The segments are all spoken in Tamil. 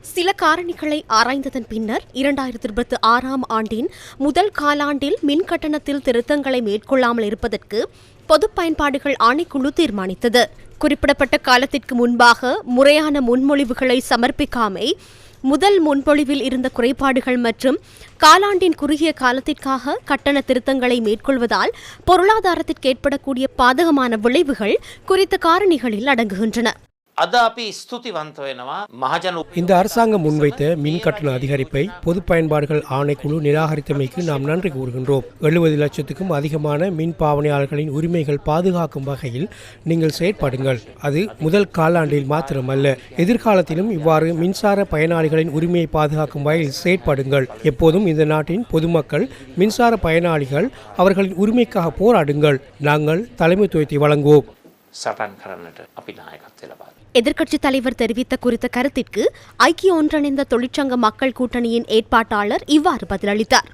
சில காரணிகளை ஆராய்ந்ததன் பின்னர் 2026 ஆண்டின் முதல் காலாண்டில் மின் கட்டணத்தில் திருத்தங்களை மேற்கொள்ளாமல் இருப்பதற்கு பொது பயன்பாடுகள் ஆணைக்குழு தீர்மானித்தது. குறிப்பிடப்பட்ட காலத்திற்கு முன்பாக முறையான முன்மொழிவுகளை சமர்ப்பிக்காமை, முதல் முன்மொழிவில் இருந்த குறைபாடுகள் மற்றும் காலாண்டின் குறுகிய காலத்திற்காக கட்டண திருத்தங்களை மேற்கொள்வதால் பொருளாதாரத்திற்கு ஏற்படக்கூடிய பாதகமான விளைவுகள் குறித்த காரணிகளில் அடங்குகின்றன. இந்த அரசாங்கம் முன்வைத்த மின் கட்டண அதிகரிப்பை பொது பயன்பாடுகள் ஆணைக்குழு நிராகரித்தமைக்கு நாம் நன்றி கூறுகின்றோம். 70 லட்சத்துக்கும் அதிகமான மின் பாவனையாளர்களின் உரிமைகள் பாதுகாக்கும் வகையில் நீங்கள் செயற்படுங்கள். அது முதல் காலாண்டில் மாத்திரமல்ல, எதிர்காலத்திலும் இவ்வாறு மின்சார பயனாளிகளின் உரிமையை பாதுகாக்கும் வகையில் செயற்படுங்கள். எப்போதும் இந்த நாட்டின் பொதுமக்கள் மின்சார பயனாளிகள் அவர்களின் உரிமைக்காக போராடுங்கள். நாங்கள் தலைமைத்துவத்தை வழங்குவோம். எதிர்க்கட்சித் தலைவர் தெரிவித்த குறித்த கருத்திற்கு ஐக்கிய ஒன்றிணைந்த தொழிற்சங்க மக்கள் கூட்டணியின் ஏற்பாட்டாளர் இவ்வாறு பதிலளித்தார்.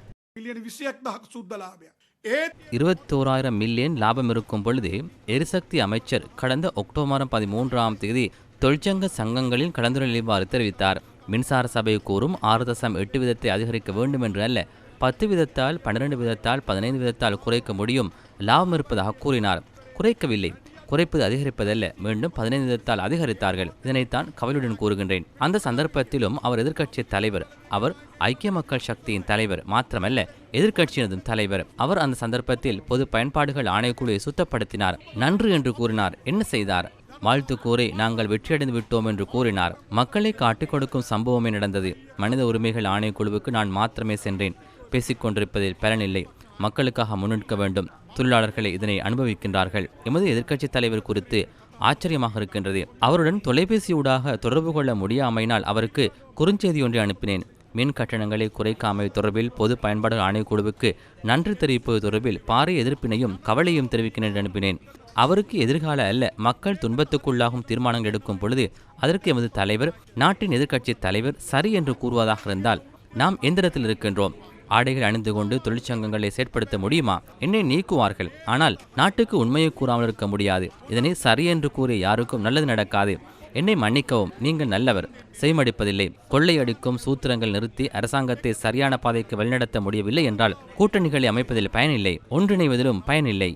21,000 மில்லியன் லாபம் இருக்கும் பொழுது எரிசக்தி அமைச்சர் கடந்த அக்டோபர் 13 தொழிற்சங்க சங்கங்களின் கலந்துரையில் இவ்வாறு தெரிவித்தார். மின்சார சபை கூறும் 6.8 வீதத்தை அதிகரிக்க வேண்டும் என்று அல்ல, 10 வீதத்தால் 12 வீதத்தால் 15 வீதத்தால் குறைக்க முடியும், லாபம் இருப்பதாக கூறினார். குறைக்கவில்லை, குறைப்பது அதிகரிப்பதல்ல, மீண்டும் 15 வீதத்தால் அதிகரித்தார்கள். இதனைத்தான் கவலையுடன் கூறுகின்றேன். அந்த சந்தர்ப்பத்திலும் அவர் எதிர்க்கட்சி தலைவர், அவர் ஐக்கிய மக்கள் சக்தியின் தலைவர் மாத்திரமல்ல, எதிர்க்கட்சியினதும் தலைவர். அவர் அந்த சந்தர்ப்பத்தில் பொது பயன்பாடுகள் ஆணைக்குழுவை சுத்தப்படுத்தினார், நன்று என்று கூறினார். என்ன செய்தார்? வாழ்த்து கூறி நாங்கள் வெற்றியடைந்து விட்டோம் என்று கூறினார். மக்களை காட்டிக் கொடுக்கும் சம்பவமே நடந்தது. மனித உரிமைகள் ஆணைக்குழுவுக்கு நான் மாத்திரமே சென்றேன். பேசிக்கொண்டிருப்பதில் பலனில்லை. மக்களுக்காக முன்னெடுக்க வேண்டும். தொழிலாளர்களை இதனை அனுபவிக்கின்றார்கள். எமது எதிர்க்கட்சி தலைவர் குறித்து ஆச்சரியமாக இருக்கின்றது. அவருடன் தொலைபேசியூடாக தொடர்பு கொள்ள முடியாமையினால் அவருக்கு குறுஞ்செய்தி ஒன்றை அனுப்பினேன். மின் கட்டணங்களை குறைக்காமை தொடர்பில் பொது பயன்பாடுகள் ஆணைக்குழுவுக்கு நன்றி தெரிவிப்பது தொடர்பில் பாரிய எதிர்ப்பினையும் கவலையும் தெரிவிக்கிறேன் அனுப்பினேன். அவருக்கு எதிர்கால அல்ல, மக்கள் துன்பத்துக்குள்ளாகும் தீர்மானங்கள் எடுக்கும் பொழுது அதற்கு எமது தலைவர், நாட்டின் எதிர்க்கட்சி தலைவர் சரி என்று கூறுவதாக இருந்தால் நாம் எந்த இடத்தில் இருக்கின்றோம்? ஆடைகள் அணிந்து கொண்டு தொழிற்சங்கங்களை செயற்படுத்த முடியுமா? என்னை நீக்குவார்கள். ஆனால் நாட்டுக்கு உண்மையை கூறாமல் இருக்க முடியாது. இதனை சரி என்று கூறிய யாருக்கும் நல்லது நடக்காது. என்னை மன்னிக்கவும், நீங்கள் நல்லவர், செய்மடிப்பதில்லை. கொள்ளையடிக்கும் சூத்திரங்கள் நிறுத்தி அரசாங்கத்தை சரியான பாதைக்கு வழிநடத்த முடியவில்லை என்றால் கூட்டணிகளை அமைப்பதில் பயனில்லை, ஒன்றிணைவதிலும் பயனில்லை.